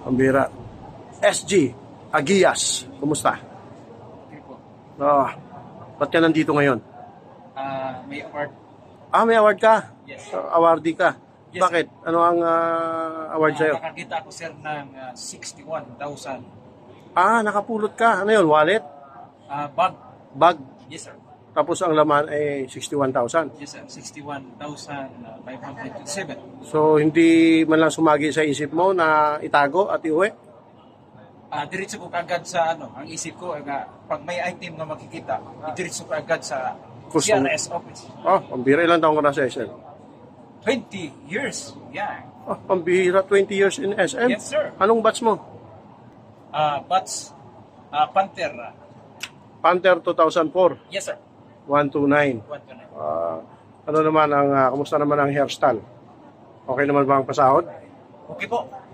Pambira. SG Agias, kumusta? Okay po. Ba't ka nandito ngayon? May award. May award ka? Yes. Awardee ka? Yes, Bakit? Ano ang award sa'yo? Nakakita ako sir ng 61,000 Nakapulot ka. Ano yun? Wallet? bag. Bag? Yes sir. Tapos ang laman ay 61,000. Yes sir. 61,527. So, hindi man lang sumagi sa isip mo na itago at iuwi? Diretso ko kagad sa ang isip ko pag may item na makikita, diretso ko agad sa Custom. CRS office. Pambira. Ilang taong ka na sa SM? 20 years. Yeah. Pambira. 20 years in SM? Yes sir. Anong batch mo? Bats Panther. Panther 2004. Yes sir. 129. Ano naman ang, kumusta naman ang hairstyle? Okay naman ba ang pasahod? Okay po.